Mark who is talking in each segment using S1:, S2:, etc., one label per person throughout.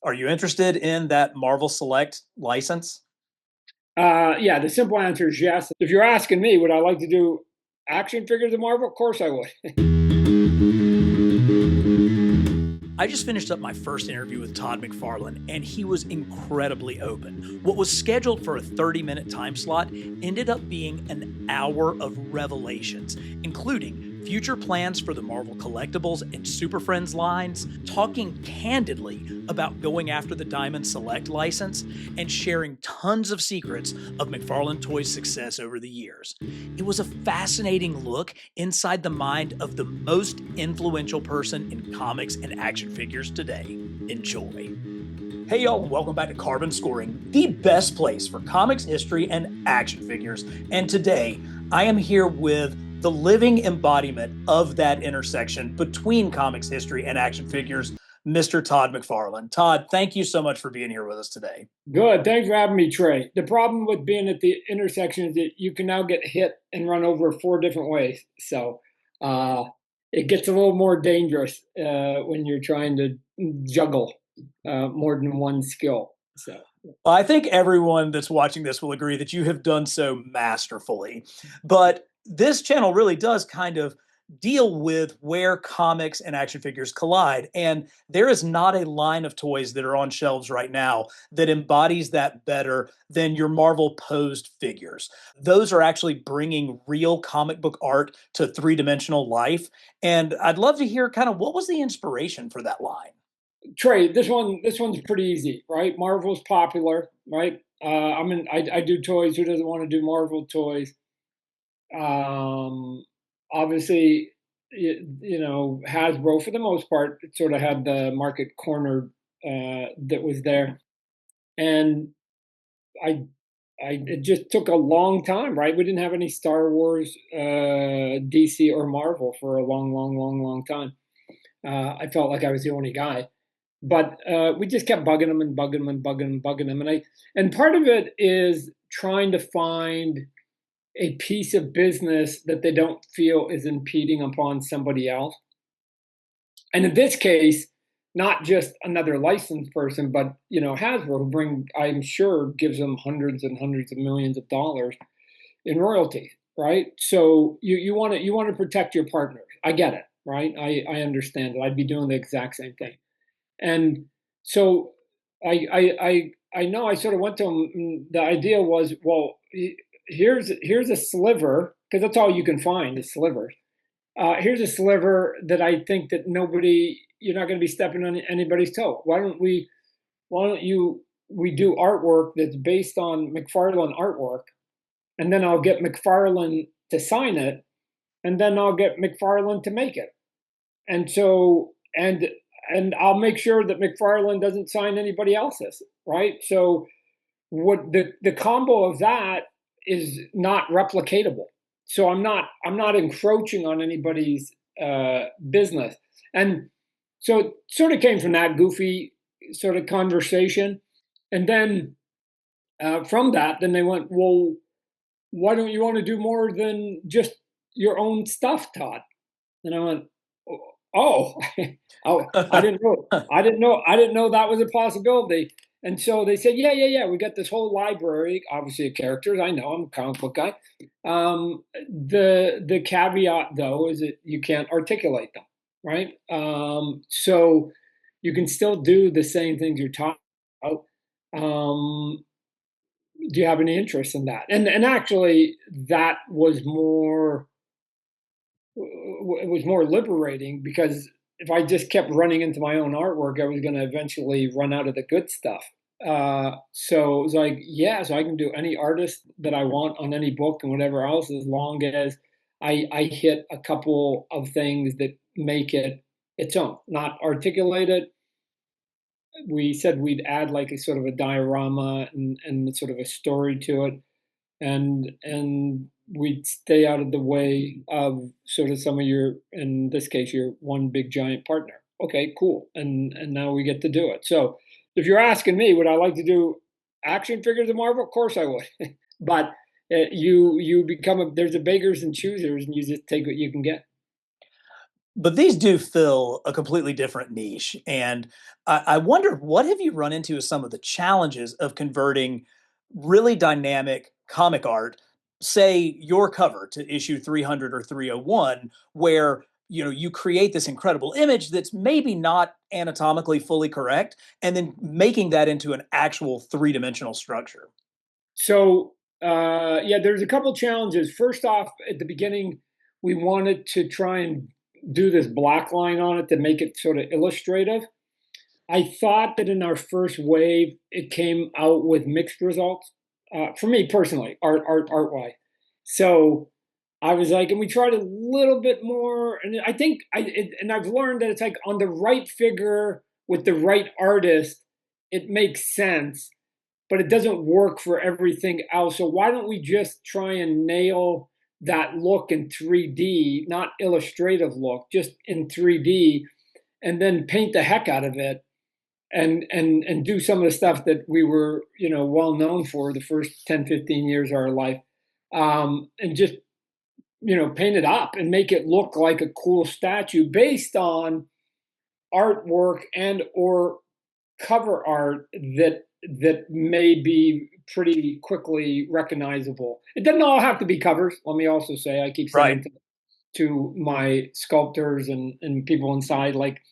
S1: Are you interested in that Marvel Select license?
S2: Yeah, the simple answer is yes. If you're asking me, would I like to do action figures of Marvel? Of course I would.
S1: I just finished up my first interview with Todd McFarlane, and he was incredibly open. What was scheduled for a 30-minute time slot ended up being an hour of revelations, including future plans for the Marvel Collectibles and Super Friends lines, talking candidly about going after the Diamond Select license, and sharing tons of secrets of McFarlane Toys' success over the years. It was a fascinating look inside the mind of the most influential person in comics and action figures today. Enjoy. Hey, y'all, and welcome back to Carbon Scoring, the best place for comics history and action figures. And today, I am here with the living embodiment of that intersection between comics history and action figures, Mr. Todd McFarlane. Todd, thank you so much for being here with us today.
S2: Good. Thanks for having me, Trey. The problem with being at the intersection is that you can now get hit and run over four different ways. So uh, it gets a little more dangerous when you're trying to juggle more than one skill. So
S1: I think everyone that's watching this will agree that you have done so masterfully. But this channel really does kind of deal with where comics and action figures collide. And there is not a line of toys that are on shelves right now that embodies that better than your Marvel posed figures. Those are actually bringing real comic book art to three-dimensional life. And I'd love to hear kind of what was the inspiration for that line?
S2: Trey, this one's pretty easy, right? Marvel's popular, right? I do toys. Who doesn't want to do Marvel toys? Um, Obviously, Hasbro for the most part it sort of had the market cornered that was there, and I, it just took a long time, right? We didn't have any Star Wars, DC, or Marvel for a long, long, long, long time. I felt like I was the only guy, but we just kept bugging them and bugging them and bugging them and bugging them, and part of it is trying to find a piece of business that they don't feel is impeding upon somebody else. And in this case, not just another licensed person, but Hasbro, who I'm sure, gives them hundreds and hundreds of millions of dollars in royalty, right? So you want to protect your partners. I get it, right? I understand it. I'd be doing the exact same thing. And so I know I sort of went to him. The idea was, well, here's a sliver, because that's all you can find is slivers. Here's a sliver that I think that you're not going to be stepping on anybody's toe. Why don't you we do artwork that's based on McFarlane artwork, and then I'll get McFarlane to sign it, and then I'll get McFarlane to make it. And so and I'll make sure that McFarlane doesn't sign anybody else's, right? So what the combo of that is not replicatable. So I'm not encroaching on anybody's business. And so it sort of came from that goofy sort of conversation. And then from that, then they went, well, why don't you want to do more than just your own stuff, Todd? And I went, oh, oh, I didn't know, I didn't know that was a possibility. And so they said, yeah, yeah, yeah. We got this whole library, obviously, of characters. I know I'm a comic book guy. The caveat though is that you can't articulate them, right? So you can still do the same things you're talking about. Do you have any interest in that? And actually, that was more it was more liberating, because if I just kept running into my own artwork, I was going to eventually run out of the good stuff. So it was like, yeah, so I can do any artist that I want on any book and whatever else, as long as I hit a couple of things that make it its own, not articulate it. We said we'd add like a sort of a diorama and sort of a story to it, and we'd stay out of the way of sort of some of your, in this case, your one big giant partner. Okay, cool. And now we get to do it. So if you're asking me, would I like to do action figures of Marvel? Of course I would. But you become there's a beggars and choosers, and you just take what you can get.
S1: But these do fill a completely different niche. And I wonder, what have you run into as some of the challenges of converting really dynamic comic art, say your cover to issue 300 or 301, where you create this incredible image that's maybe not anatomically fully correct, and then making that into an actual three-dimensional structure.
S2: So yeah, there's a couple challenges. First off, at the beginning, we wanted to try and do this black line on it to make it sort of illustrative. I thought that in our first wave, it came out with mixed results. For me personally, art wise. So I was like, and we tried a little bit more, and I think and I've learned that it's like on the right figure with the right artist, it makes sense, but it doesn't work for everything else. So why don't we just try and nail that look in 3D, not illustrative look, just in 3D, and then paint the heck out of it and do some of the stuff that we were, well known for the first 10, 15 years of our life. And just, paint it up and make it look like a cool statue based on artwork and or cover art that may be pretty quickly recognizable. It doesn't all have to be covers. Let me also say, I keep saying
S1: Right.
S2: to my sculptors and people inside, like,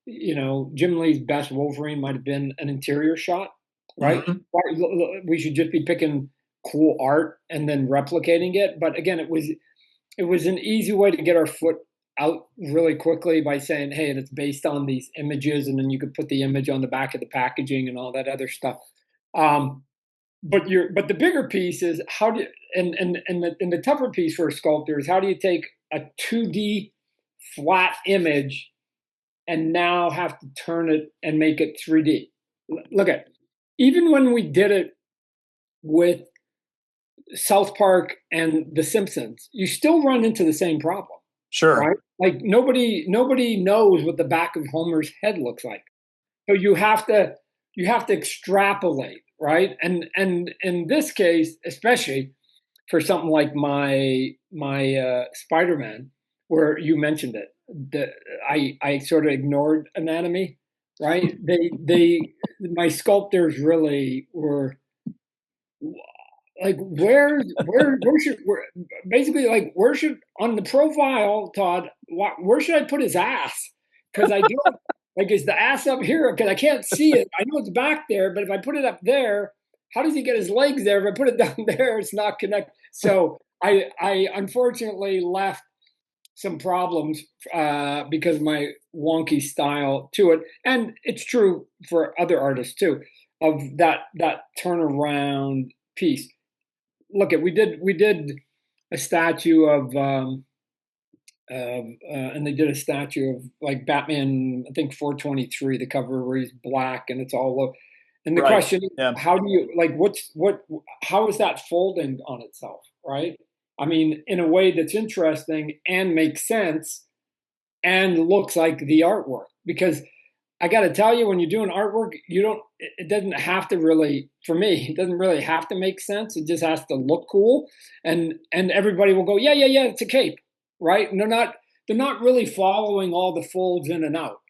S2: Jim Lee's best Wolverine might have been an interior shot, right?
S1: Mhm.
S2: We should just be picking cool art and then replicating it. But again, it was an easy way to get our foot out really quickly by saying, hey, it's based on these images, and then you could put the image on the back of the packaging and all that other stuff. Um, but the bigger piece is how do and the tougher piece for a sculptor is how do you take a 2D flat image and now have to turn it and make it 3D. Look at even when we did it with South Park and The Simpsons, you still run into the same problem,
S1: Sure.
S2: right? Like nobody knows what the back of Homer's head looks like. So you have to extrapolate, right? And in this case, especially for something like my Spider-Man, where you mentioned it, I sort of ignored anatomy, right? They my sculptors really were like, where should basically like where should on the profile, Todd? Where should I put his ass? Because I don't like is the ass up here? Because I can't see it. I know it's back there, but if I put it up there, how does he get his legs there? If I put it down there, it's not connected. So I unfortunately left some problems because of my wonky style to it, and it's true for other artists too. Of that turnaround piece. Look at we did a statue and they did a statue of like Batman, I think 423, the cover where he's black and it's all low. And the
S1: Right.
S2: question is,
S1: Yeah.
S2: how do you like how is that folding on itself, right? I mean, in a way that's interesting and makes sense and looks like the artwork. Because I got to tell you, when you're doing artwork, you don't. It doesn't have to really, for me, it doesn't really have to make sense. It just has to look cool, and everybody will go, yeah, yeah, yeah, it's a cape, right? And they're not really following all the folds in and out.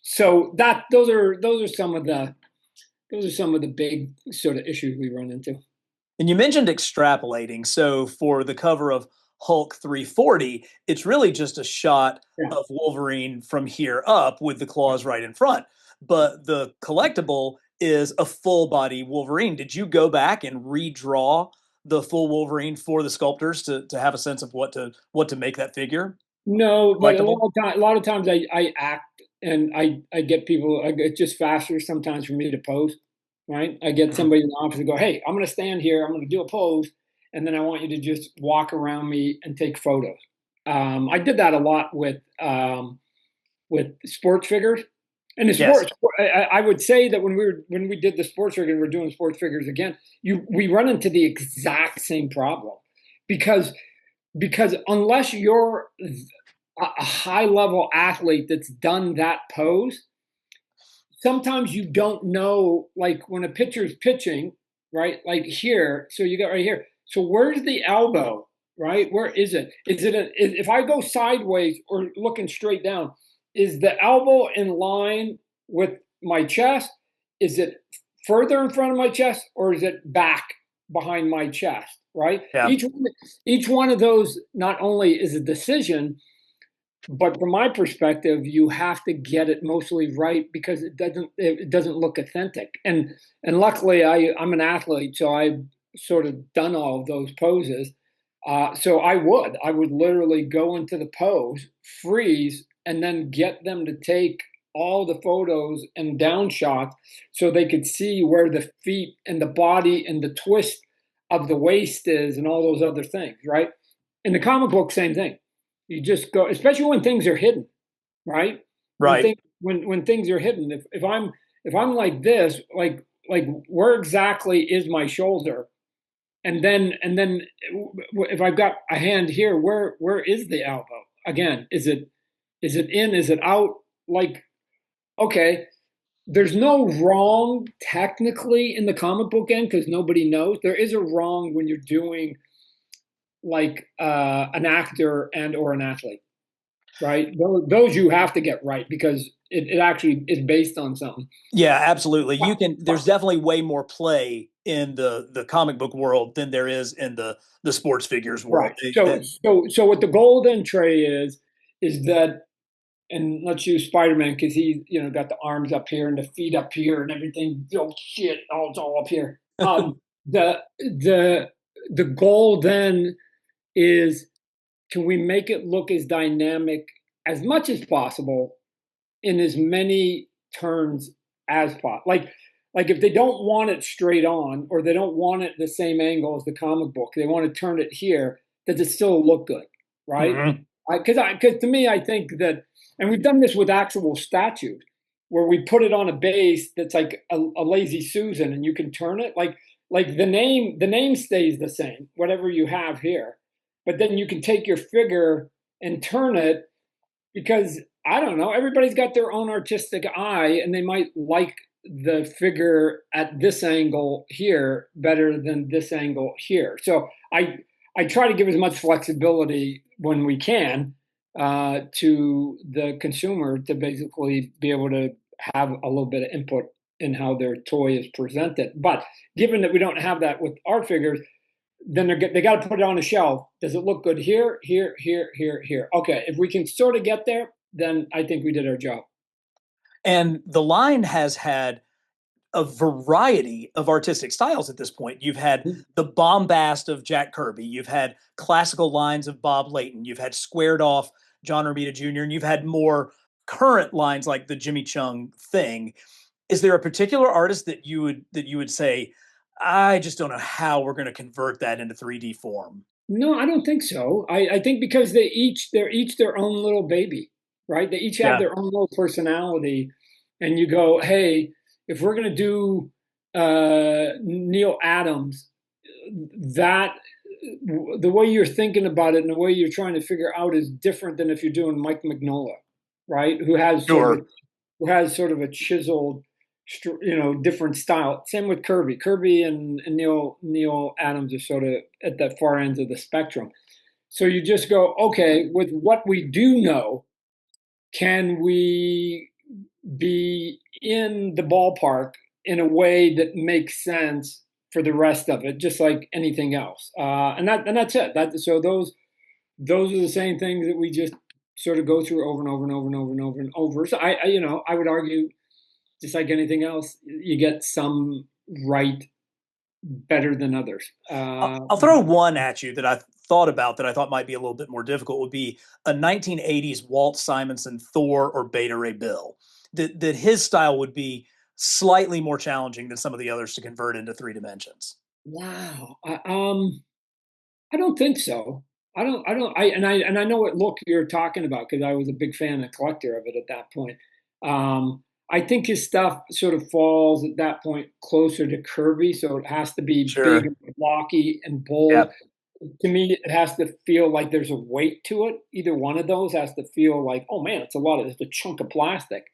S2: So that those are some of the big sort of issues we run into.
S1: And you mentioned extrapolating. So for the cover of Hulk 340, it's really just a shot
S2: Yeah.
S1: of Wolverine from here up with the claws right in front. But the collectible is a full body Wolverine. Did you go back and redraw the full Wolverine for the sculptors to have a sense of what to make that figure
S2: No, but a lot
S1: collectible?
S2: of time, a lot of times I act and I get people. It's just faster sometimes for me to pose. Right? I get
S1: Mhm.
S2: somebody in the office and go, "Hey, I'm going to stand here. I'm going to do a pose, and then I want you to just walk around me and take photos." I did that a lot with sports figures. And the
S1: Yes.
S2: sports, I would say that when we did the sports figure and we're doing sports figures again, we run into the exact same problem because unless you're a high level athlete that's done that pose, sometimes you don't know, like when a pitcher's pitching, right? Like here, so you got right here. So where's the elbow? right? Where is it? If I go sideways or looking straight down, is the elbow in line with my chest? Is it further in front of my chest, or is it back behind my chest? Right?
S1: Yeah.
S2: Each one of those not only is a decision, but from my perspective, you have to get it mostly right because it doesn't look authentic. And luckily, I'm an athlete, so I've sort of done all of those poses. So I would literally go into the pose, freeze, and then get them to take all the photos and down shots so they could see where the feet and the body and the twist of the waist is and all those other things, right? In the comic book, same thing. You just go, especially when things are hidden, right? When
S1: Right.
S2: things when things are hidden. If I'm like this, like where exactly is my shoulder? And then if I've got a hand here, where is the elbow? Again, is it in? Is it out? Like, okay, there's no wrong technically in the comic book end because nobody knows. There is a wrong when you're doing like an actor and or an athlete, right? Those you have to get right because it actually is based on something.
S1: Yeah, absolutely. There's definitely way more play in the comic book world than there is in the sports figures world.
S2: Right. So what the golden tray is that, and let's use Spider-Man because he got the arms up here and the feet up here and everything. Oh shit! Oh, it's all up here. The goal then is, can we make it look as dynamic as much as possible in as many turns as possible? Like if they don't want it straight on or they don't want it the same angle as the comic book, they want to turn it here, does it still look good, right?
S1: Mhm.
S2: Because to me, I think that, and we've done this with actual statues, where we put it on a base that's like a lazy Susan, and you can turn it like the name stays the same, whatever you have here, but then you can take your figure and turn it because I don't know, everybody's got their own artistic eye, and they might like the figure at this angle here better than this angle here. So I try to give as much flexibility when we can to the consumer to basically be able to have a little bit of input in how their toy is presented. But given that we don't have that with our figures, then they got to put it on a shelf. Does it look good here, here, here, here, here? Okay, if we can sort of get there, then I think we did our job.
S1: And the line has had a variety of artistic styles at this point. You've had the bombast of Jack Kirby, you've had classical lines of Bob Layton, you've had squared off John Romita Jr., and you've had more current lines like the Jimmy Chung thing. Is there a particular artist that you would say, I just don't know how we're going to convert that into 3D form?
S2: No, I don't think so. I think because they're each their own little baby, right? They each have
S1: Yeah,
S2: their own little personality, and you go, hey, if we're gonna do Neil Adams, that the way you're thinking about it and the way you're trying to figure out is different than if you're doing Mike Mignola, right?
S1: sure.
S2: Who has sort of a chiseled, different style. Same with Kirby. Kirby and Neil Adams are sort of at that far ends of the spectrum. So you just go, okay, with what we do know, can we be in the ballpark in a way that makes sense for the rest of it, just like anything else? And that's it. So those are the same things that we just sort of go through over and over and over and over and over and over. So I would argue, just like anything else, you get some right better than others.
S1: I'll throw one at you that I thought about that I thought might be a little bit more difficult would be a 1980s Walt Simonson Thor or Beta Ray Bill. That his style would be slightly more challenging than some of the others to convert into three dimensions.
S2: Wow. I don't think so. I know what look you're talking about because I was a big fan and collector of it at that point. I think his stuff sort of falls at that point closer to Kirby, so it has to be big
S1: Sure.
S2: and blocky and bold.
S1: Yeah.
S2: To me, it has to feel like there's a weight to it. Either one of those has to feel like, oh man, it's a chunk of plastic.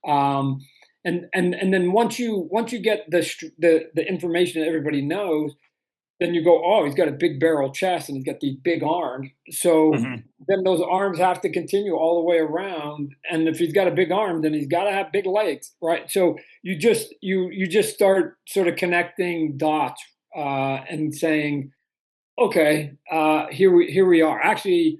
S2: Um, and then once you get the information that everybody knows, then you go, oh, he's got a big barrel chest and he's got these big arms. So
S1: Hmm.
S2: then those arms have to continue all the way around. And if he's got a big arm, then he's got to have big legs, right? So you just start sort of connecting dots and saying, okay, here we are. Actually,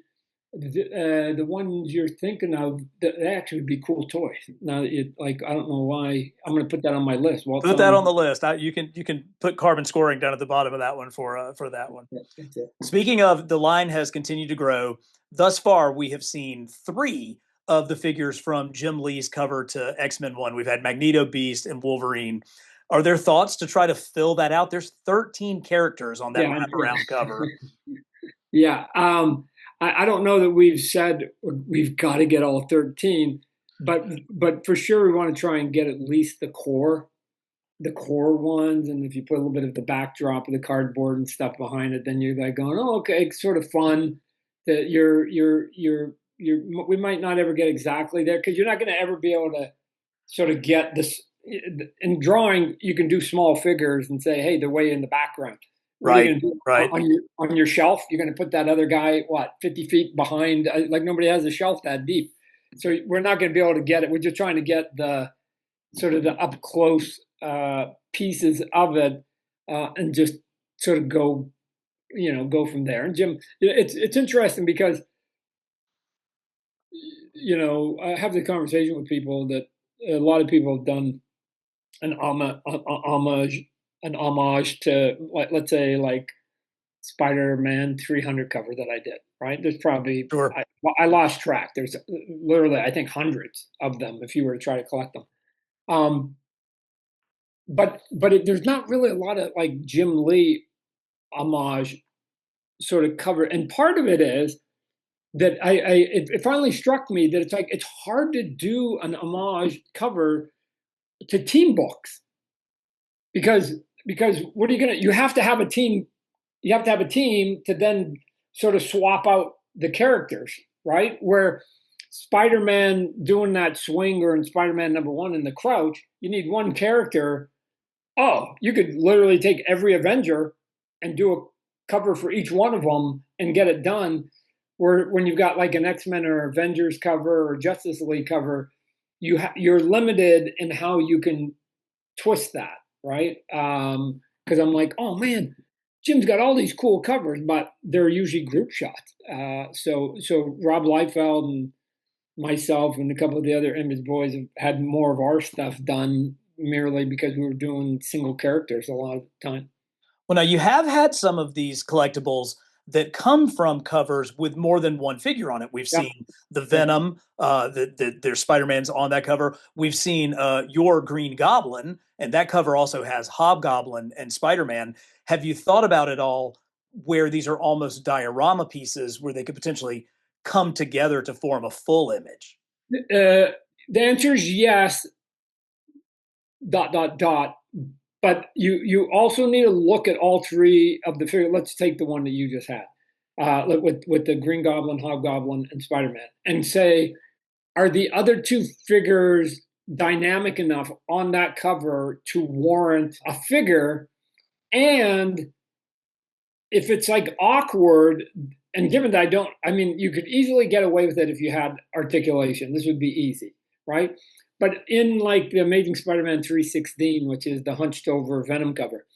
S2: the ones you're thinking of, they actually would be cool toys. Now, like, I don't know why I'm going to put that on my list. Well,
S1: Put
S2: tell
S1: that
S2: me.
S1: on the list. You can put carbon scoring down at the bottom of that one for that one.
S2: That's it.
S1: Speaking of, the line has continued to grow. Thus far, we have seen three of the figures from Jim Lee's cover to X-Men 1. We've had Magneto, Beast, and Wolverine. Are there thoughts to try to fill that out? There's 13 characters on that
S2: Yeah, yeah.
S1: wraparound cover.
S2: Yeah, I don't know that we've said we've got to get all 13, but for sure we want to try and get at least the core ones. And if you put a little bit of the backdrop of the cardboard and stuff behind it, then you're like going, oh, okay, it's sort of fun that you're. We might not ever get exactly there because you're not going to ever be able to sort of get this in drawing. You can do small figures and say, hey, they're way in the background. What are you
S1: Right,
S2: going to do
S1: right.
S2: on your shelf? You're going to put that other guy, what, 50 feet behind? Like nobody has a shelf that deep. So we're not going to be able to get it. We're just trying to get the sort of the up close pieces of it and just sort of go from there. And Jim, it's interesting because I have the conversation with people that a lot of people have done homage an homage to, like, let's say, like Spider-Man 300 cover that I did. Right? There's probably
S1: Sure.
S2: I lost track. There's literally, I think, hundreds of them if you were to try to collect them. Um, but there's not really a lot of like Jim Lee homage sort of cover, and part of it is that it finally struck me that it's hard to do an homage cover to team books because what are you gonna you have to have a team to then sort of swap out the characters, right? Where Spider-Man doing that swing, or in Spider-Man #1 in the crouch, you need one character. Oh, you could literally take every Avenger and do a cover for each one of them and get it done. Where when you've got like an X-Men or Avengers cover or Justice League cover, you're limited in how you can twist that, right? Because I'm like, oh man, Jim's got all these cool covers, but they're usually group shots. So Rob Liefeld and myself and a couple of the other Image boys have had more of our stuff done merely because we were doing single characters a lot of the time.
S1: Well, now you have had some of these collectibles that come from covers with more than one figure on it. We've
S2: Yep.
S1: seen the
S2: Yep.
S1: Venom, there's Spider-Man's on that cover. We've seen your Green Goblin, and that cover also has Hobgoblin and Spider-Man. Have you thought about it all where these are almost diorama pieces where they could potentially come together to form a full image?
S2: The answer is yes. Dot dot dot. But you also need to look at all three of the figures. Let's take the one that you just had, with the Green Goblin, Hobgoblin, and Spider Man, and say, are the other two figures dynamic enough on that cover to warrant a figure? And if it's like awkward, and given that I mean, you could easily get away with it if you had articulation. This would be easy, right? But in like the Amazing Spider-Man 316, which is the hunched over Venom cover,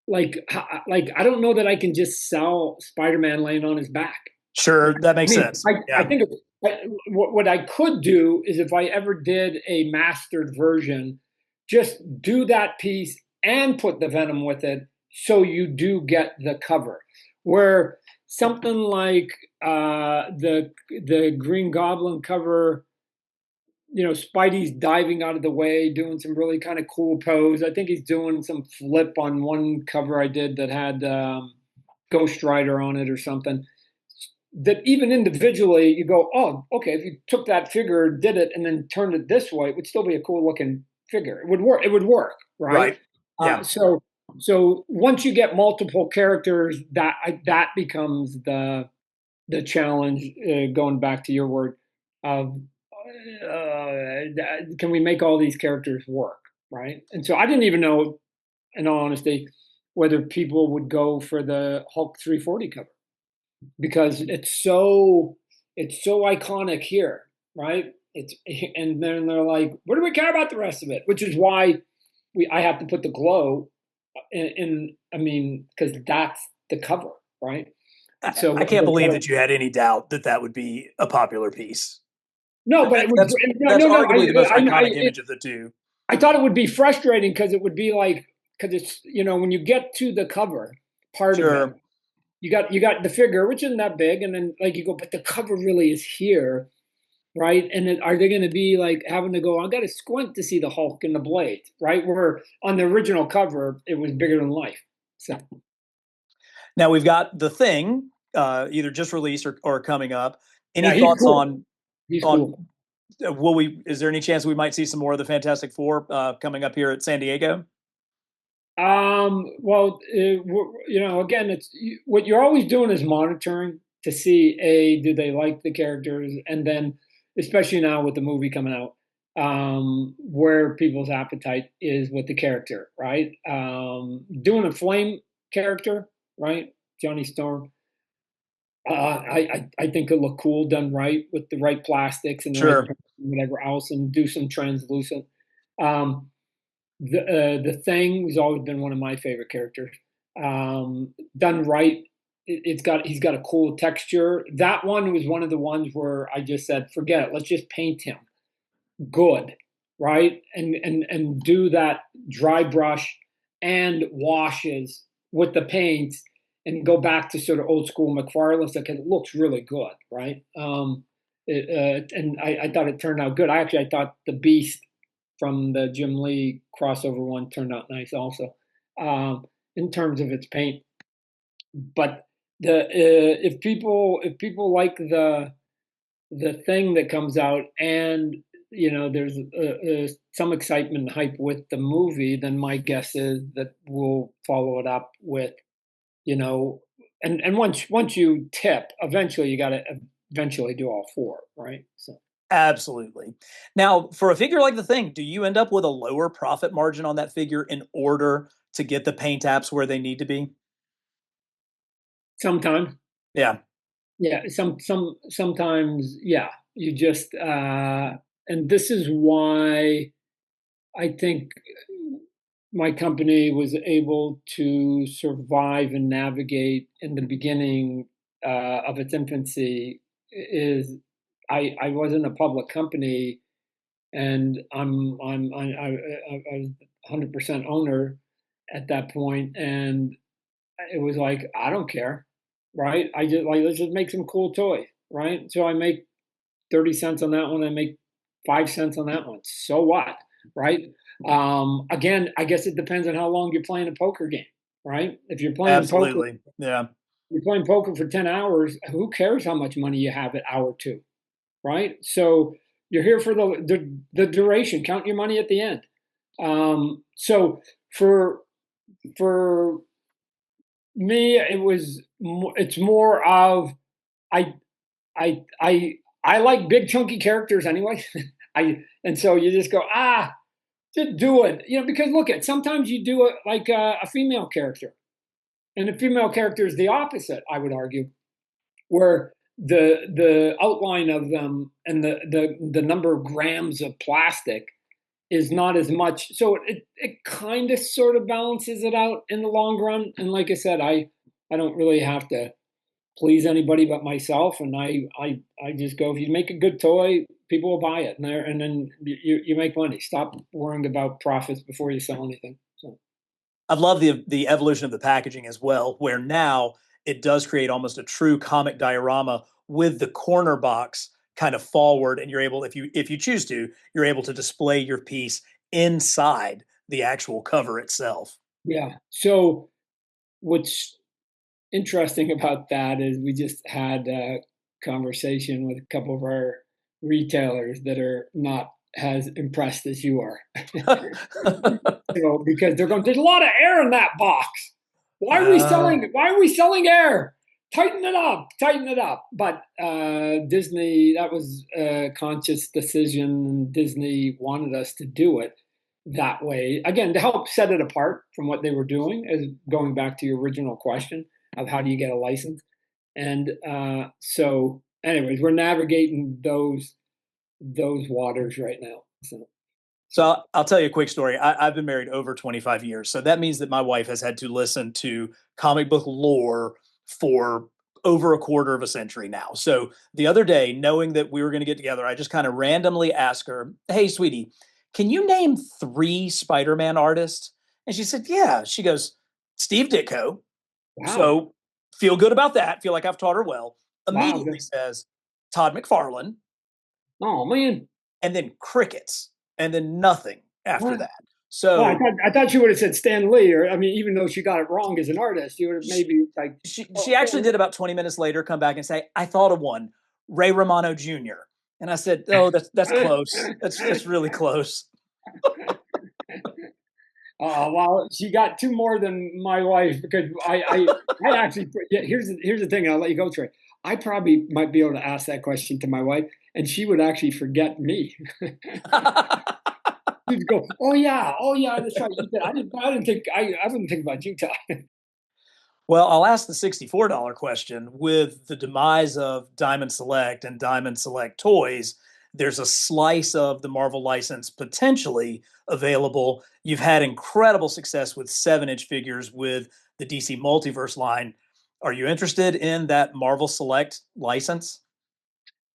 S2: like I don't know that I can just sell Spider-Man laying on his back.
S1: Sure, that
S2: I
S1: makes
S2: mean,
S1: sense.
S2: I
S1: Yeah.
S2: think what I could do is if I ever did a mastered version, just do that piece and put the Venom with it, so you do get the cover. Where something like the Green Goblin cover, Spidey's diving out of the way, doing some really kind of cool pose. I think he's doing some flip on one cover I did that had Ghost Rider on it or something. That even individually, you go, oh, okay, if you took that figure, did it, and then turned it this way, it would still be a cool looking figure. It would work. It would work, right?
S1: Right. Yeah.
S2: So once you get multiple characters, that becomes the challenge. Going back to your word of can we make all these characters work, right? And so I didn't even know, in all honesty, whether people would go for the Hulk 340 cover because it's so iconic here, right? It's and then they're like, what do we care about the rest of it? Which is why I have to put the glow in I mean, because that's the cover, right? So
S1: I can't believe that you had any doubt that that would be a popular piece.
S2: no, but it was
S1: That's
S2: no,
S1: that's
S2: no, no.
S1: arguably the most iconic image of the two.
S2: I thought it would be frustrating because it would be like because it's when you get to the cover part of it,
S1: Sure.
S2: you got the figure which isn't that big, and then like you go, but the cover really is here, right? And then are they going to be like having to go? I got to squint to see the Hulk and the blade, right? Where on the original cover it was bigger than life. So
S1: Now we've got the Thing, either just released or coming up. Any
S2: yeah, he's
S1: thoughts
S2: cool. He's
S1: on
S2: cool.
S1: will we? Is there any chance we might see some more of the Fantastic Four coming up here at San Diego?
S2: Well, again, what you're always doing is monitoring to see do they like the characters, and then especially now with the movie coming out, where people's appetite is with the character, right? Doing a flame character, right? Johnny Storm. I think it look cool done right with the right plastics and the right
S1: Sure.
S2: whatever else, and do some translucent. Um, the Thing has always been one of my favorite characters. Done right, he's got a cool texture. That one was one of the ones where I just said, forget it, let's just paint him good, right? And do that dry brush and washes with the paints and go back to sort of old school McFarlane stuff because it looks really good, right? And I thought it turned out good. I thought the Beast from the Jim Lee crossover one turned out nice also, in terms of its paint. But if people like the Thing that comes out, and there's some excitement and hype with the movie, then my guess is that we'll follow it up with you know and once you tip, eventually you got to eventually do all four, right? So
S1: Absolutely. Now, for a figure like the Thing, do you end up with a lower profit margin on that figure in order to get the paint apps where they need to be?
S2: sometimes.
S1: Yeah.
S2: Yeah, sometimes, yeah, you just and this is why I think my company was able to survive and navigate in the beginning of its infancy is I wasn't a public company, and I was 100% owner at that point, and it was like, I don't care, right? I just like, let's just make some cool toys, right? So I make 30 cents on that one, I make 5 cents on that one. So what? Right? Again, I guess it depends on how long you're playing a poker game, right? If
S1: Absolutely. Yeah.
S2: you're playing poker for 10 hours, who cares how much money you have at hour two, right? So you're here for the duration. Count your money at the end. So for me, it's more of I I like big chunky characters anyway. And so you just go, just do it, because look at sometimes you do it like a female character, and the female character is the opposite, I would argue, where the outline of them and the number of grams of plastic is not as much, so it kind of sort of balances it out in the long run. And like I said, I don't really have to please anybody but myself, and I just go, if you make a good toy, people will buy it, and then you make money. Stop worrying about profits before you sell anything. So
S1: I love the evolution of the packaging as well, where now it does create almost a true comic diorama with the corner box kind of forward, and you're able, if you choose to, you're able to display your piece inside the actual cover itself.
S2: yeah. So what's interesting about that is we just had a conversation with a couple of our retailers that are not as impressed as you are. Because they're going, there's a lot of air in that box. Why are we selling air? Tighten it up, tighten it up. But Disney, that was a conscious decision, and Disney wanted us to do it. that way, again, to help set it apart from what they were doing, as going back to your original question of how do you get a license. And so anyways, we're navigating those waters right now. So
S1: So I'll tell you a quick story. I've been married over 25 years. So that means that my wife has had to listen to comic book lore for over a quarter of a century now. So the other day, knowing that we were going to get together, I just kind of randomly asked her, "Hey, sweetie, can you name three Spider Man artists?" And she said, "Yeah." She goes, "Steve Ditko."
S2: wow.
S1: So feel good about that. Feel like I've taught her well.
S2: Wow.
S1: Immediately says, "Todd McFarlane,"
S2: Oh man.
S1: and then crickets, and then nothing after
S2: What?
S1: that.
S2: Oh,
S1: So
S2: I thought she would have said Stan Lee, or I mean, even though she got it wrong as an artist, you would have
S1: she,
S2: maybe like,
S1: she
S2: oh,
S1: actually did about 20 minutes later come back and say, "I thought of one, Ray Romano Jr." And I said, "Oh, that's close. That's really close."
S2: oh well, she got two more than my wife because I actually yeah, here's the thing. I'll let you go, Trey. I probably might be able to ask that question to my wife, and she would actually forget me. She'd go, oh yeah, that's right. You did. I didn't think, I wouldn't think about you, Todd.
S1: Well, I'll ask the $64 question. With the demise of Diamond Select and Diamond Select Toys, there's a slice of the Marvel license potentially available. You've had incredible success with 7-inch figures with the DC Multiverse line. Are you interested in that Marvel Select license?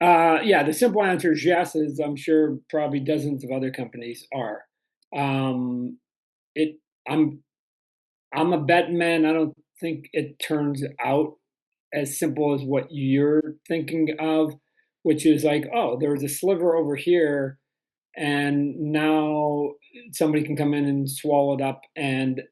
S2: Yeah, the simple answer is yes, as I'm sure probably dozens of other companies are. Um, it, I'm, I'm a betting man. I don't think it turns out as simple as what you're thinking of, which is like, oh, there was a sliver over here, and now somebody can come in and swallow it up and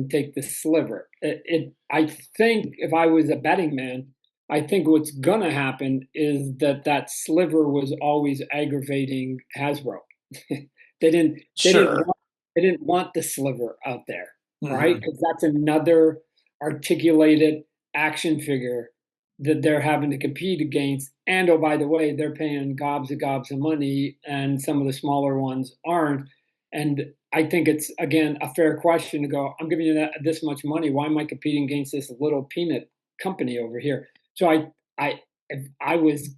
S2: take the sliver. I think if I was a betting man, I think what's gonna happen is that sliver was always aggravating Hasbro. they didn't they didn't
S1: Sure.
S2: want they didn't want the sliver out there, right?
S1: Hmm.
S2: Because that's another articulated action figure that they're having to compete against. And oh, by the way, they're paying gobs and gobs of money, and some of the smaller ones aren't. And I think it's again a fair question to go, I'm giving you this much money. Why am I competing against this little peanut company over here? So if I was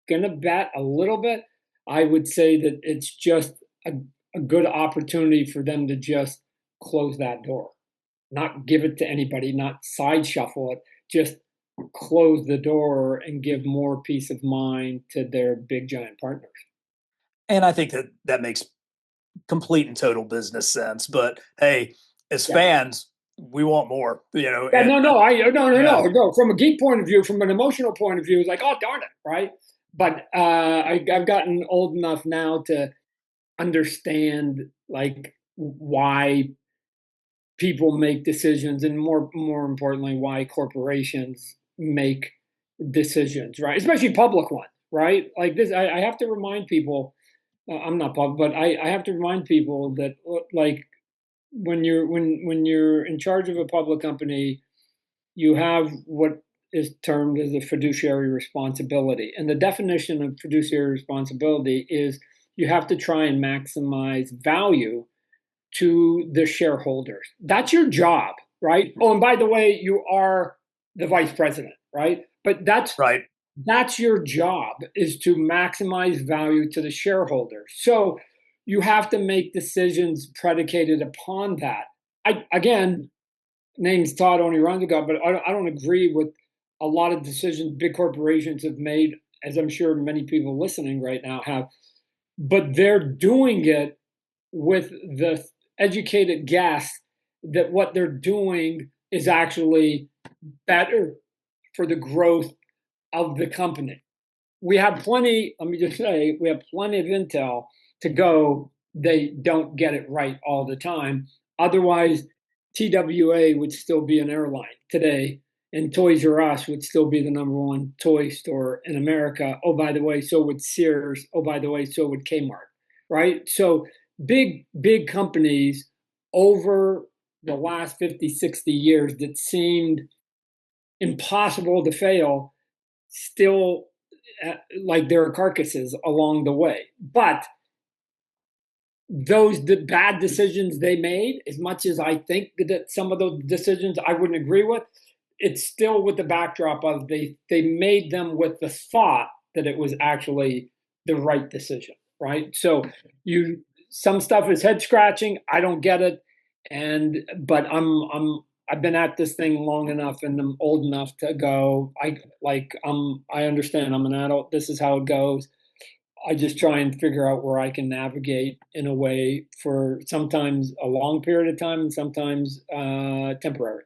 S2: gonna bet a little bit, I would say that it's just a good opportunity for them to just close that door, not give it to anybody, not side shuffle it, just close the door and give more peace of mind to their big giant partners.
S1: And I think that that makes complete and total business sense. But hey, as
S2: Yeah.
S1: fans, we want more, you know,
S2: Yeah,
S1: and yeah,
S2: no. From a geek point of view, from an emotional point of view, it's like, oh darn it, right? But I've gotten old enough now to understand like why people make decisions, and more importantly, why corporations make decisions, right? Especially public ones, right? Like this, I have to remind people. I'm not public, but I have to remind people that like when you're in charge of a public company, you have what is termed as a fiduciary responsibility. And the definition of fiduciary responsibility is you have to try and maximize value to the shareholders. That's your job, right? Oh, and by the way, you are the vice president, right? But
S1: right.
S2: that's your job, is to maximize value to the shareholders. So you have to make decisions predicated upon that. I again, name's Todd only runs a gut, but I don't agree with a lot of decisions big corporations have made, as I'm sure many people listening right now have. But they're doing it with the educated guess that what they're doing is actually better for the growth of the company. We have plenty, let me just say, we have plenty of intel to go. They don't get it right all the time. Otherwise, TWA would still be an airline today, and Toys R Us would still be the number one toy store in America. Oh, by the way, so would Sears. Oh, by the way, so would Kmart, right? So big companies over the last 50, 60 years that seemed impossible to fail still, like there are carcasses along the way. But the bad decisions they made, as much as I think that some of those decisions I wouldn't agree with, it's still with the backdrop of they made them with the thought that it was actually the right decision, right? So you some stuff is head scratching. I don't get it, but I've been at this thing long enough and I'm old enough to go. I understand. I'm an adult. This is how it goes. I just try and figure out where I can navigate in a way for sometimes a long period of time and sometimes temporary.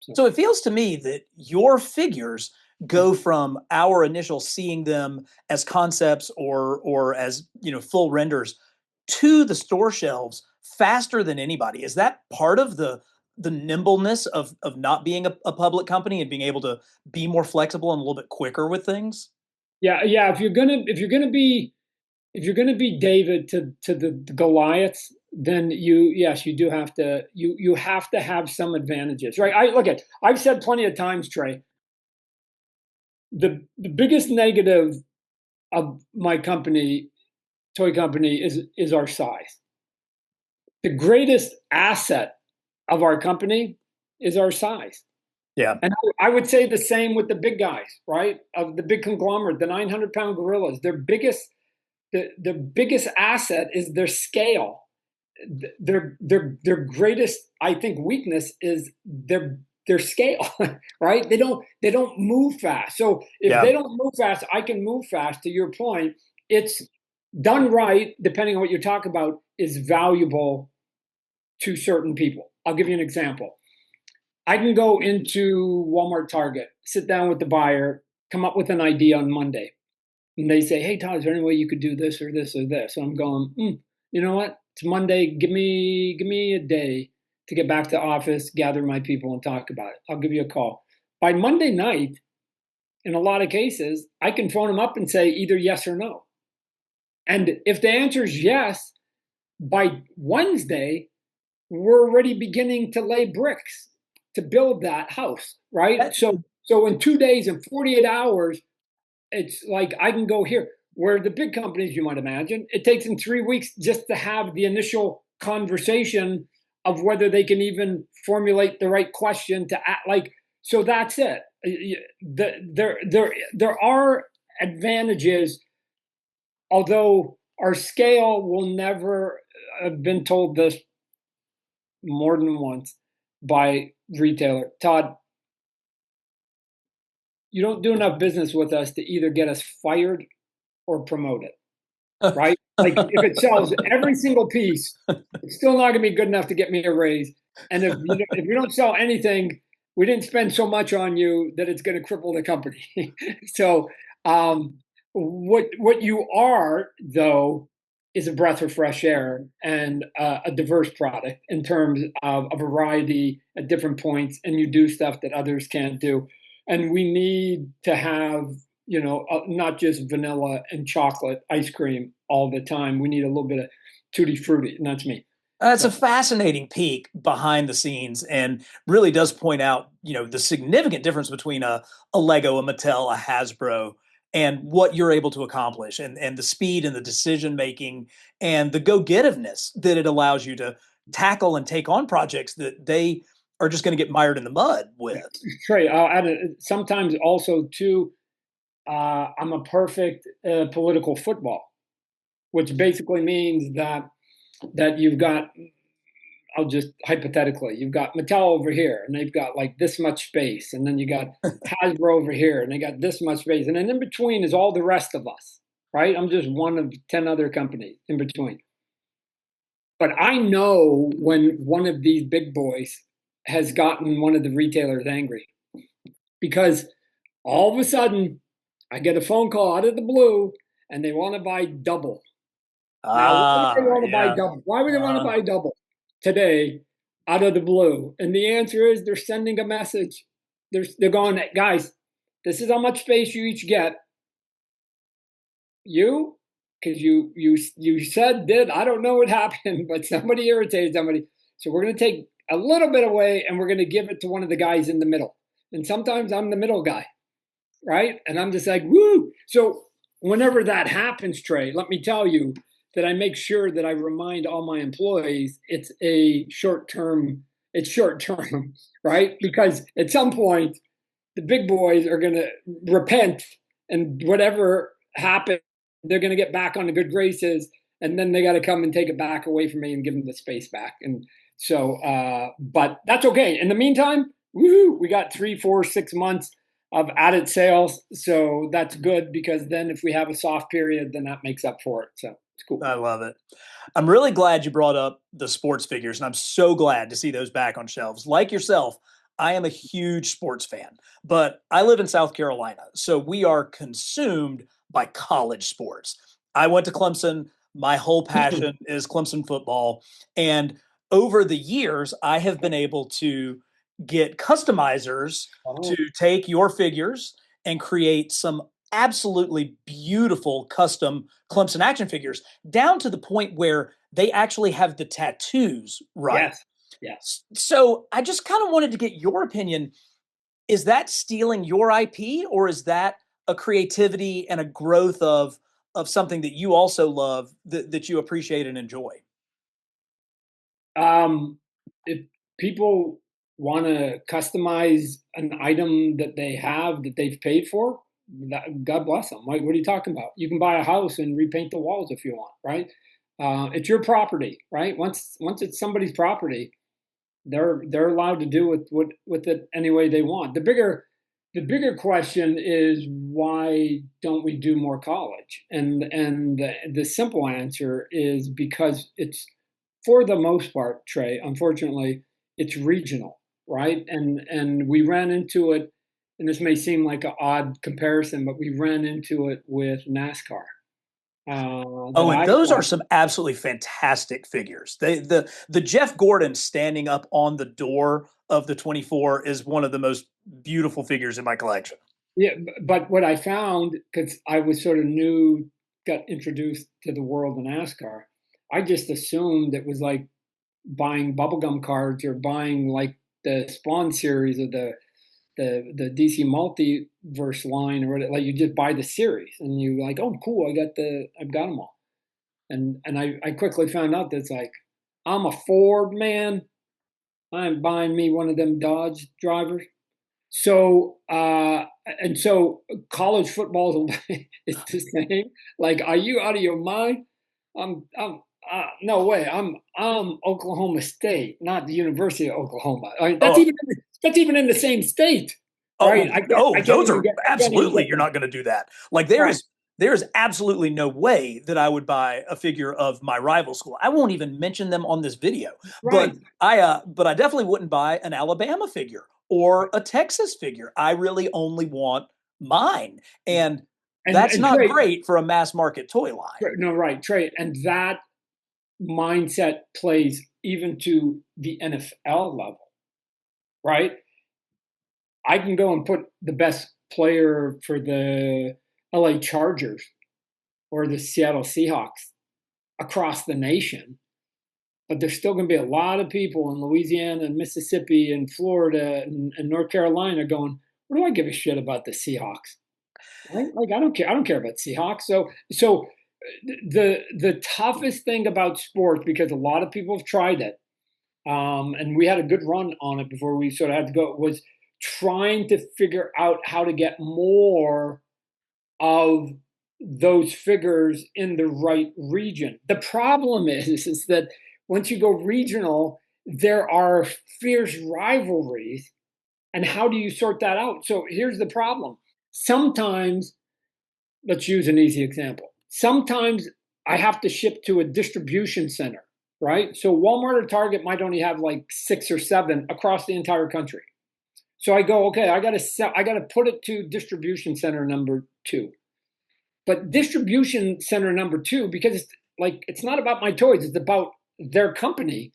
S2: So
S1: So it feels to me that your figures go from our initial seeing them as concepts or as full renders to the store shelves faster than anybody. Is that part of the nimbleness of not being a public company and being able to be more flexible and a little bit quicker with things?
S2: yeah, yeah. If you're gonna be David to the Goliaths, then you do have to you have to have some advantages, right? I've said plenty of times, Trey, the biggest negative of my company, toy company, is our size. The greatest asset of our company is our size.
S1: Yeah.
S2: And I would say the same with the big guys, right? Of the big conglomerate, the 900-pound gorillas, the biggest asset is their scale. Their greatest, I think, weakness is their scale, right? They don't move fast. So if
S1: Yeah.
S2: they don't move fast, I can move fast. To your point, it's done right, depending on what you talk about, is valuable to certain people. I'll give you an example. I can go into Walmart, Target, sit down with the buyer, come up with an idea on Monday, and they say, "Hey, Todd, is there any way you could do this or this or this?" So I'm going, you know what? It's Monday. Give me a day to get back to the office, gather my people, and talk about it. I'll give you a call. By Monday night, in a lot of cases, I can phone them up and say either yes or no. And if the answer is yes, by Wednesday, we're already beginning to lay bricks to build that house, right?
S1: That,
S2: So in 2 days and 48 hours, it's like I can go here. Where the big companies, you might imagine, it takes them 3 weeks just to have the initial conversation of whether they can even formulate the right question to act like. So that's it. There are advantages, although our scale will never have been told this more than once by retailer. Todd, you don't do enough business with us to either get us fired or promote it, right? Like if it sells every single piece, it's still not going to be good enough to get me a raise. And if you don't sell anything, we didn't spend so much on you that it's going to cripple the company. So what you are though is a breath of fresh air and a diverse product in terms of a variety at different points, and you do stuff that others can't do. And we need to have not just vanilla and chocolate ice cream all the time. We need a little bit of tutti frutti, and that's me.
S1: It's a
S2: So
S1: fascinating peek behind the scenes and really does point out, the significant difference between a Lego, a Mattel, a Hasbro, and what you're able to accomplish and the speed and the decision making and the go-getiveness that it allows you to tackle and take on projects that they are just going to get mired in the mud with.
S2: Trey, I'll add sometimes also too. I'm a perfect political football, which basically means that you've got, I'll just hypothetically, you've got Mattel over here, and they've got like this much space, and then you got Hasbro over here, and they got this much space, and then in between is all the rest of us, right? I'm just one of 10 other companies in between. But I know when one of these big boys has gotten one of the retailers angry because all of a sudden I get a phone call out of the blue and they want to buy double. Now, why would they
S1: Ah,
S2: want to buy
S1: yeah.
S2: double? Why would they want to
S1: Uh,
S2: buy double today out of the blue? And the answer is they're sending a message. They're going, guys, this is how much space you each get. You, because you said did, I don't know what happened, but somebody irritated somebody. So we're going to take a little bit away and we're going to give it to one of the guys in the middle. And sometimes I'm the middle guy, right? And I'm just like, woo. So whenever that happens, Trey, let me tell you, that I make sure that I remind all my employees it's short term, right? Because at some point, the big boys are going to repent, and whatever happened, they're going to get back on the good graces, and then they got to come and take it back away from me and give them the space back. And so, but that's okay. In the meantime, woohoo, we got 3, 4, 6 months of added sales. So that's good, because then if we have a soft period, then that makes up for it. So it's cool.
S1: I love it. I'm really glad you brought up the sports figures, and I'm so glad to see those back on shelves. Like yourself, I am a huge sports fan, but I live in South Carolina, so we are consumed by college sports. I went to Clemson. My whole passion is Clemson football. And over the years, I have been able to get customizers to take your figures and create some absolutely beautiful custom Clemson action figures, down to the point where they actually have the tattoos right.
S2: Yes. Yes.
S1: So I just kind of wanted to get your opinion. Is that stealing your IP, or is that a creativity and a growth of something that you also love, that you appreciate and enjoy?
S2: If people want to customize an item that they have that they've paid for, God bless them. What are you talking about? You can buy a house and repaint the walls if you want, right? It's your property, right? Once it's somebody's property, they're allowed to do with it any way they want. The bigger question is, why don't we do more college? And the simple answer is because it's, for the most part, Trey, unfortunately, it's regional, right? And we ran into it, and this may seem like an odd comparison, but we ran into it with NASCAR.
S1: Oh, and those are some absolutely fantastic figures. The Jeff Gordon standing up on the door of the 24 is one of the most beautiful figures in my collection.
S2: Yeah, but what I found, because I was sort of new, got introduced to the world of NASCAR, I just assumed it was like buying bubblegum cards or buying like the Spawn series of the DC Multiverse line, or like you just buy the series and you like, oh cool, I've got them all. And I quickly found out that it's like, I'm a Ford man. I'm buying me one of them Dodge drivers. So and so college football is the same. Like, are you out of your mind? I'm no way. I'm Oklahoma State, not the University of Oklahoma. I mean,
S1: Oh,
S2: that's even in the same state, right?
S1: those are
S2: I can't even
S1: absolutely,
S2: get
S1: you're
S2: them.
S1: not going to do that. Like
S2: Right.
S1: there's absolutely no way that I would buy a figure of my rival school. I won't even mention them on this video,
S2: Right.
S1: but I definitely wouldn't buy an Alabama figure or a Texas figure. I really only want mine, and that's
S2: And
S1: not
S2: Trey,
S1: great for a mass market toy line.
S2: no, right, Trey, and that mindset plays even to the NFL level, right? I can go and put the best player for the LA Chargers or the Seattle Seahawks across the nation, but there's still going to be a lot of people in Louisiana and Mississippi and Florida and North Carolina going, what do I give a shit about the Seahawks? Right? Like, I don't care. I don't care about Seahawks. So the toughest thing about sports, because a lot of people have tried it, and we had a good run on it before we sort of had to go, was trying to figure out how to get more of those figures in the right region. The problem is that once you go regional, there are fierce rivalries. And how do you sort that out? So here's the problem. Sometimes, let's use an easy example. Sometimes I have to ship to a distribution center, right? So Walmart or Target might only have like 6 or 7 across the entire country. So I go, okay, I got to put it to distribution center number 2. But distribution center number 2, because it's not about my toys, it's about their company,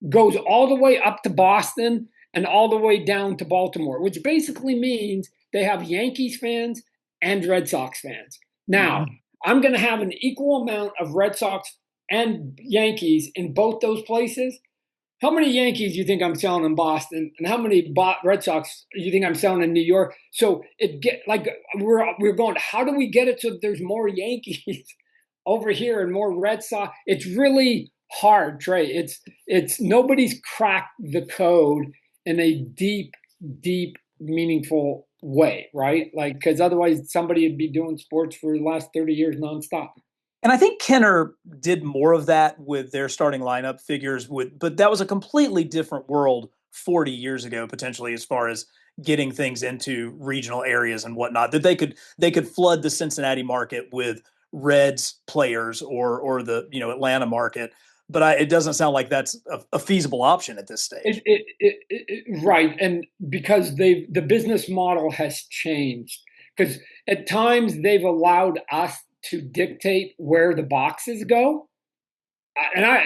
S2: goes all the way up to Boston and all the way down to Baltimore, which basically means they have Yankees fans and Red Sox fans. Now, I'm going to have an equal amount of Red Sox and Yankees in both those places. How many Yankees do you think I'm selling in Boston, and how many Red Sox do you think I'm selling in New York? So we're going, how do we get it so that there's more Yankees over here and more Red Sox. It's really hard, Trey. It's nobody's cracked the code in a deep, meaningful way, right? Like, because otherwise somebody would be doing sports for the last 30 years nonstop.
S1: And I think Kenner did more of that with their starting lineup figures, but that was a completely different world 40 years ago, potentially, as far as getting things into regional areas and whatnot. That they could flood the Cincinnati market with Reds players or the Atlanta market, but it doesn't sound like that's a feasible option at this stage.
S2: Right, and because the business model has changed. Because at times they've allowed us to dictate where the boxes go,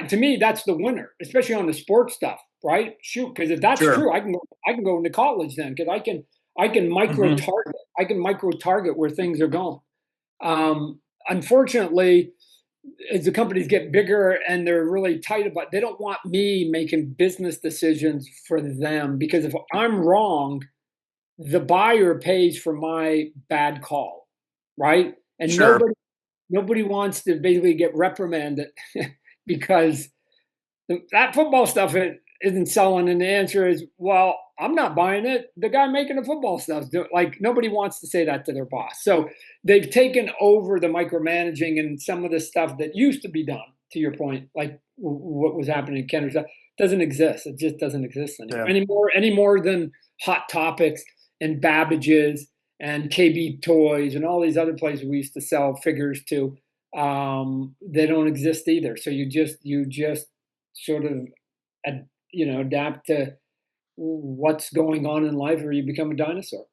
S2: to me that's the winner, especially on the sports stuff, right? Shoot, because if that's
S1: Sure.
S2: true, I can go into college then, because I can micro
S1: Hmm.
S2: target, where things are going. Unfortunately, as the companies get bigger and they're really tight about, they don't want me making business decisions for them, because if I'm wrong, the buyer pays for my bad call, right? And
S1: Sure.
S2: nobody wants to basically get reprimanded because that football stuff isn't selling. And the answer is, well, I'm not buying it. The guy making the football stuff, like, nobody wants to say that to their boss. So they've taken over the micromanaging, and some of the stuff that used to be done, to your point, like what was happening in Kenner's, doesn't exist. It just doesn't exist anymore.
S1: Yeah.
S2: Any more than Hot Topics and Babbage's and KB Toys and all these other places we used to sell figures to. They don't exist either. So you just sort of adapt to what's going on in life, or you become a dinosaur.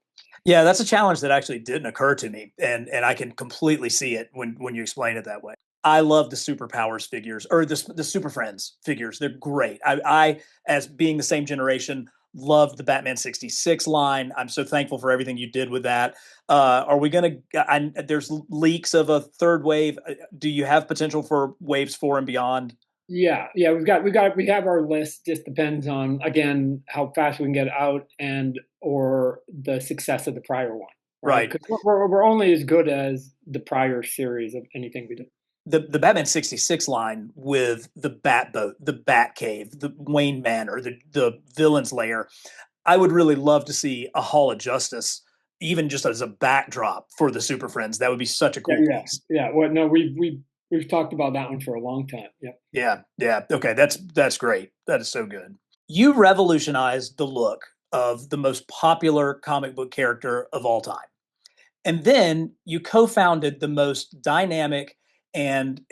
S1: Yeah, that's a challenge that actually didn't occur to me, and I can completely see it when you explain it that way. I love the Superpowers figures or the Super Friends figures. They're great. I as being the same generation, loved the Batman '66 line. I'm so thankful for everything you did with that. Are we gonna? There's leaks of a third wave. Do you have potential for waves 4 and beyond?
S2: Yeah, we have our list. Just depends on, again, how fast we can get out, and or the success of the prior one, right?
S1: Right.
S2: Because we're only as good as the prior series of anything we do.
S1: The Batman '66 line with the Bat Boat, the Bat Cave, the Wayne Manor, the Villain's Lair. I would really love to see a Hall of Justice, even just as a backdrop for the Super Friends. That would be such a
S2: Yeah,
S1: cool
S2: yeah,
S1: piece.
S2: yeah. Well, no, we've talked about that one for a long time. Yeah.
S1: Yeah, yeah. Okay, that's great. That is so good. You revolutionized the look of the most popular comic book character of all time. And then you co-founded the most dynamic and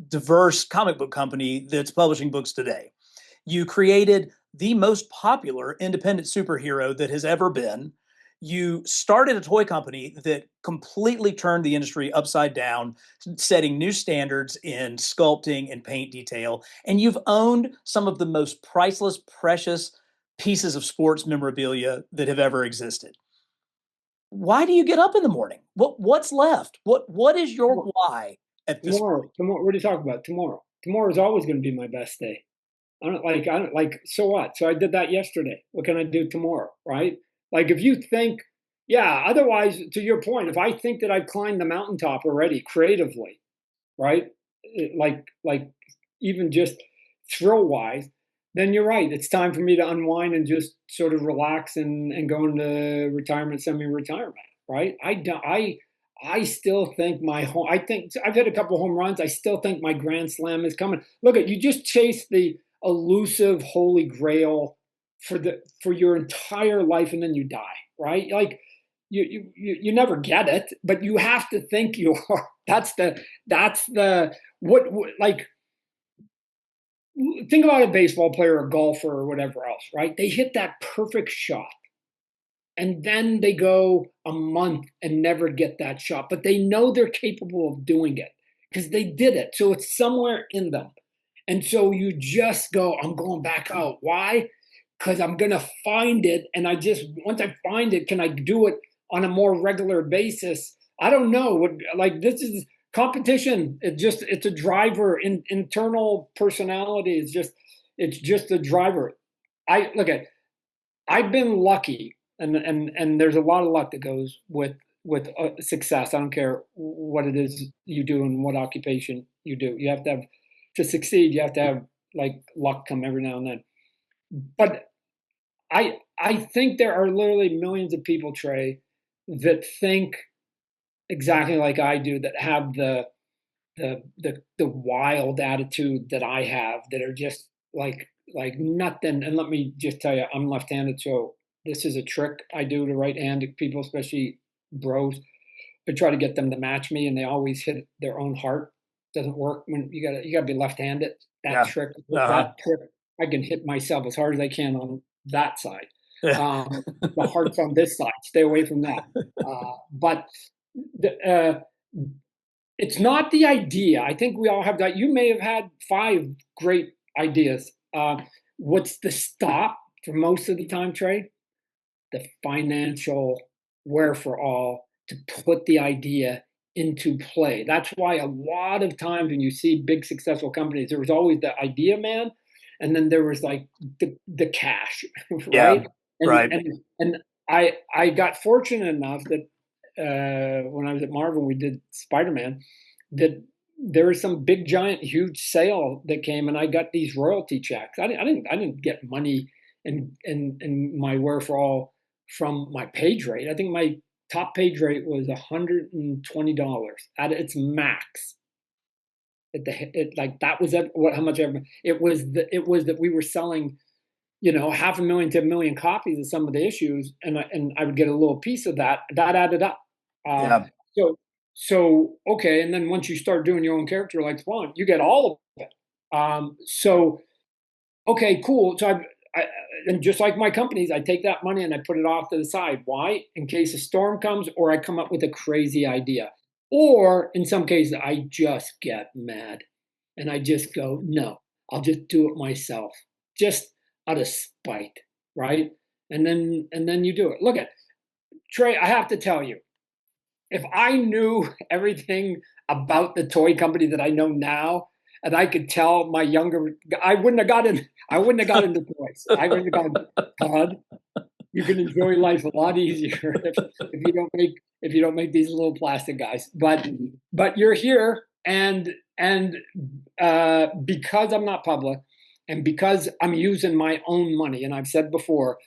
S1: diverse comic book company that's publishing books today. You created the most popular independent superhero that has ever been. You started a toy company that completely turned the industry upside down, setting new standards in sculpting and paint detail. And you've owned some of the most priceless, precious pieces of sports memorabilia that have ever existed. Why do you get up in the morning? What's left? What is your why at this point?
S2: Tomorrow. What are you talking about? Tomorrow is always going to be my best day. I don't like, so what? So I did that yesterday. What can I do tomorrow? Right? Like, if you think, yeah, otherwise, to your point, if I think that I've climbed the mountaintop already creatively, right? Like even just thrill wise, then you're right. It's time for me to unwind and just sort of relax and go into retirement, semi-retirement, right? I still think I think I've hit a couple home runs. I still think my grand slam is coming. Look at you, just chase the elusive holy grail for your entire life, and then you die, right? Like, you never get it, but you have to think you are. That's the what like, think about a baseball player, a golfer, or whatever else, right? They hit that perfect shot, and then they go a month and never get that shot, but they know they're capable of doing it because they did it. So it's somewhere in them. And so you just go, I'm going back out. Why? Because I'm going to find it. And once I find it, can I do it on a more regular basis? I don't know. Like, this is competition. It's a driver. Internal personality it's just a driver. I've been lucky, and there's a lot of luck that goes with success. I don't care what it is you do and what occupation you do. You have to have to succeed. You have to have like luck come every now and then. But I think there are literally millions of people, Trey, that think exactly like I do, that have the wild attitude that I have, that are just like nothing. And let me just tell you, I'm left-handed, so this is a trick I do to right-handed people, especially bros. I try to get them to match me, and they always hit their own heart. Doesn't work when you gotta be left-handed. That
S1: Yeah.
S2: trick,
S1: Uh-huh.
S2: that trick, I can hit myself as hard as I can on that side.
S1: Yeah.
S2: Um, the heart's on this side. Stay away from that. But the, it's not the idea. I think we all have that. You may have had 5 great ideas. What's the stop for most of the time, Trey? The financial wherewithal to put the idea into play. That's why a lot of times when you see big successful companies, there was always the idea man, and then there was like the cash,
S1: Yeah.
S2: right? And
S1: Right.
S2: and and I got fortunate enough that when I was at Marvel, we did Spider-Man, that there was some big giant huge sale that came, and I got these royalty checks. I didn't get money and my wherewithal from my page rate. I think my top page rate was $120 at its max. Like that was what how much it was that we were selling, half a million to a million copies of some of the issues, and I would get a little piece of that. That added up. Uh,
S1: Yeah.
S2: so okay, and then once you start doing your own character like Spawn, you get all of it. So okay, cool. So I and just like my companies, I take that money and I put it off to the side. Why? In case a storm comes, or I come up with a crazy idea, or in some cases, I just get mad and I just go, no, I'll just do it myself, just out of spite, right? And then you do it. Look at Trey. I have to tell you, if I knew everything about the toy company that I know now, and I could tell my younger, I wouldn't have got into toys. I would have gone, Todd, you can enjoy life a lot easier if you don't make these little plastic guys. But you're here, and because I'm not public, and because I'm using my own money, and I've said before,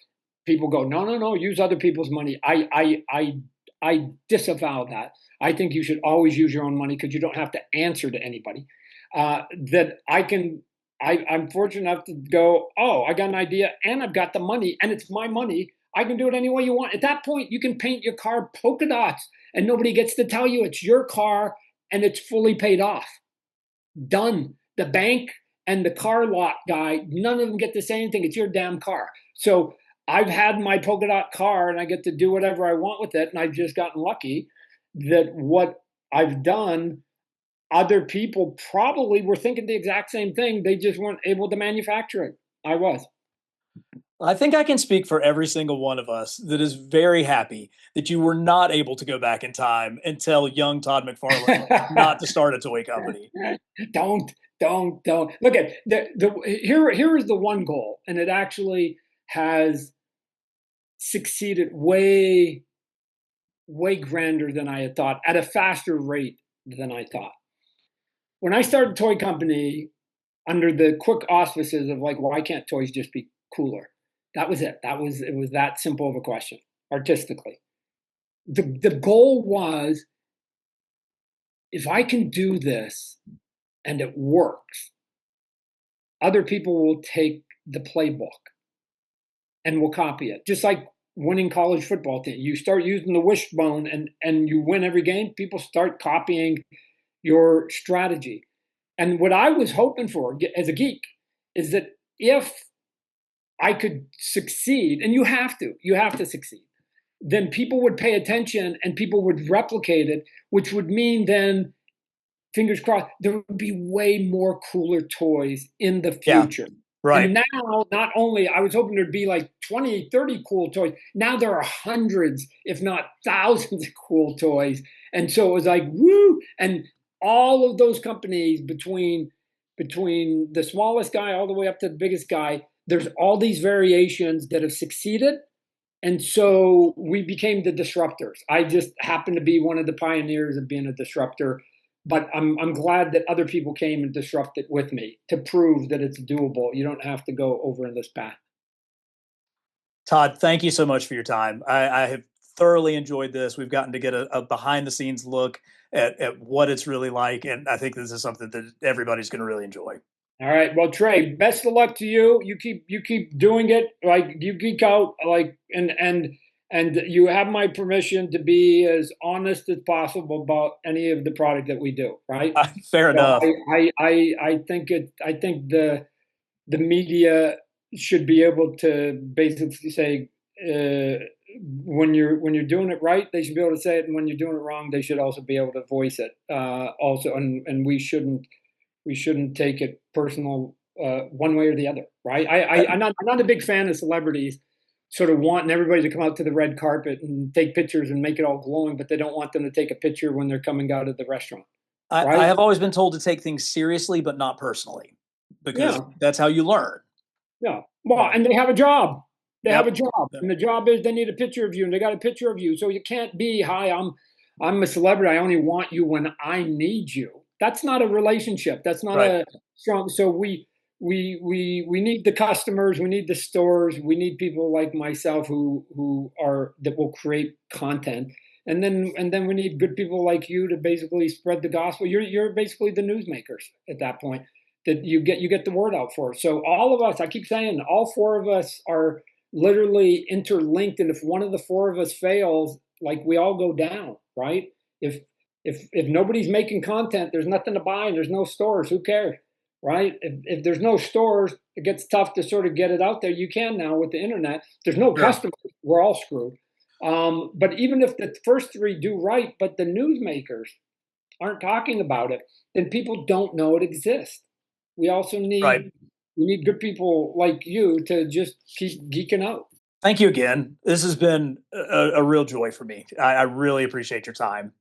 S2: people go, no, no, no, use other people's money. I disavow that. I think you should always use your own money because you don't have to answer to anybody. That I can. I'm fortunate enough to go, oh, I got an idea and I've got the money and it's my money. I can do it any way you want. At that point, you can paint your car polka dots and nobody gets to tell you it's your car and it's fully paid off. Done. The bank and the car lot guy, none of them get to say anything. It's your damn car. So I've had my polka dot car and I get to do whatever I want with it. And I've just gotten lucky that what I've done, other people probably were thinking the exact same thing. They just weren't able to manufacture it. I was.
S1: I think I can speak for every single one of us that is very happy that you were not able to go back in time and tell young Todd McFarlane not to start a toy company.
S2: Don't look at here is the one goal, and it actually has succeeded way grander than I had thought, at a faster rate than I thought. When I started a toy company under the quick auspices of like, why can't toys just be cooler? That was it. It was that simple of a question, artistically. The goal was, if I can do this and it works, other people will take the playbook and will copy it. Just like winning college football team. You start using the wishbone and you win every game, people start copying your strategy. And what I was hoping for as a geek is that if I could succeed, and you have to succeed, then people would pay attention and people would replicate it, which would mean then, fingers crossed, there would be way more cooler toys in the
S1: Yeah.
S2: future.
S1: Right.
S2: And now, not only, I was hoping there'd be like 20, 30 cool toys. Now there are hundreds, if not thousands of cool toys. And so it was like, woo. And all of those companies, between the smallest guy all the way up to the biggest guy, there's all these variations that have succeeded And so we became the disruptors. I just happened to be one of the pioneers of being a disruptor, but I'm glad that other people came and disrupted with me to prove that it's doable. You don't have to go over in this path.
S1: Todd, thank you so much for your time. I have thoroughly enjoyed this. We've gotten to get a behind the scenes look at what it's really like. And I think this is something that everybody's going to really enjoy.
S2: All right. Well, Trey, best of luck to you. You keep doing it. Like you geek out. Like and you have my permission to be as honest as possible about any of the product that we do. Right.
S1: Fair
S2: So
S1: enough.
S2: I think the media should be able to basically say when you're doing it right, they should be able to say it, and when you're doing it wrong, they should also be able to voice it. Also, and we shouldn't take it personal one way or the other, right? I'm not a big fan of celebrities sort of wanting everybody to come out to the red carpet and take pictures and make it all glowing, but they don't want them to take a picture when they're coming out of the restaurant,
S1: I
S2: right?
S1: have always been told to take things seriously, but not personally, because
S2: Yeah,
S1: that's how you learn.
S2: yeah. Well, and they have a job. They have a
S1: Yep.
S2: job, and the job is they need a picture of you, and they got a picture of you. So you can't be, "Hi, I'm a celebrity. I only want you when I need you." That's not a relationship. That's not
S1: Right.
S2: a strong. So we need the customers. We need the stores. We need people like myself who are that will create content, and then we need good people like you to basically spread the gospel. You're basically the newsmakers at that point that you get the word out for. So all of us, I keep saying, all four of us are literally interlinked, and if one of the four of us fails, like we all go down, right? If if nobody's making content, there's nothing to buy, and there's no stores. Who cares, right? If there's no stores, it gets tough to sort of get it out there. You can now with the internet. There's no
S1: Sure.
S2: customers. We're all screwed. But even if the first three do right, but the newsmakers aren't talking about it, then people don't know it exists. We also
S1: Right.
S2: need good people like you to just keep geeking out.
S1: Thank you again. This has been a real joy for me. I really appreciate your time.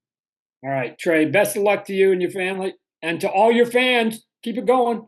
S2: All right, Trey, best of luck to you and your family, and to all your fans. Keep it going.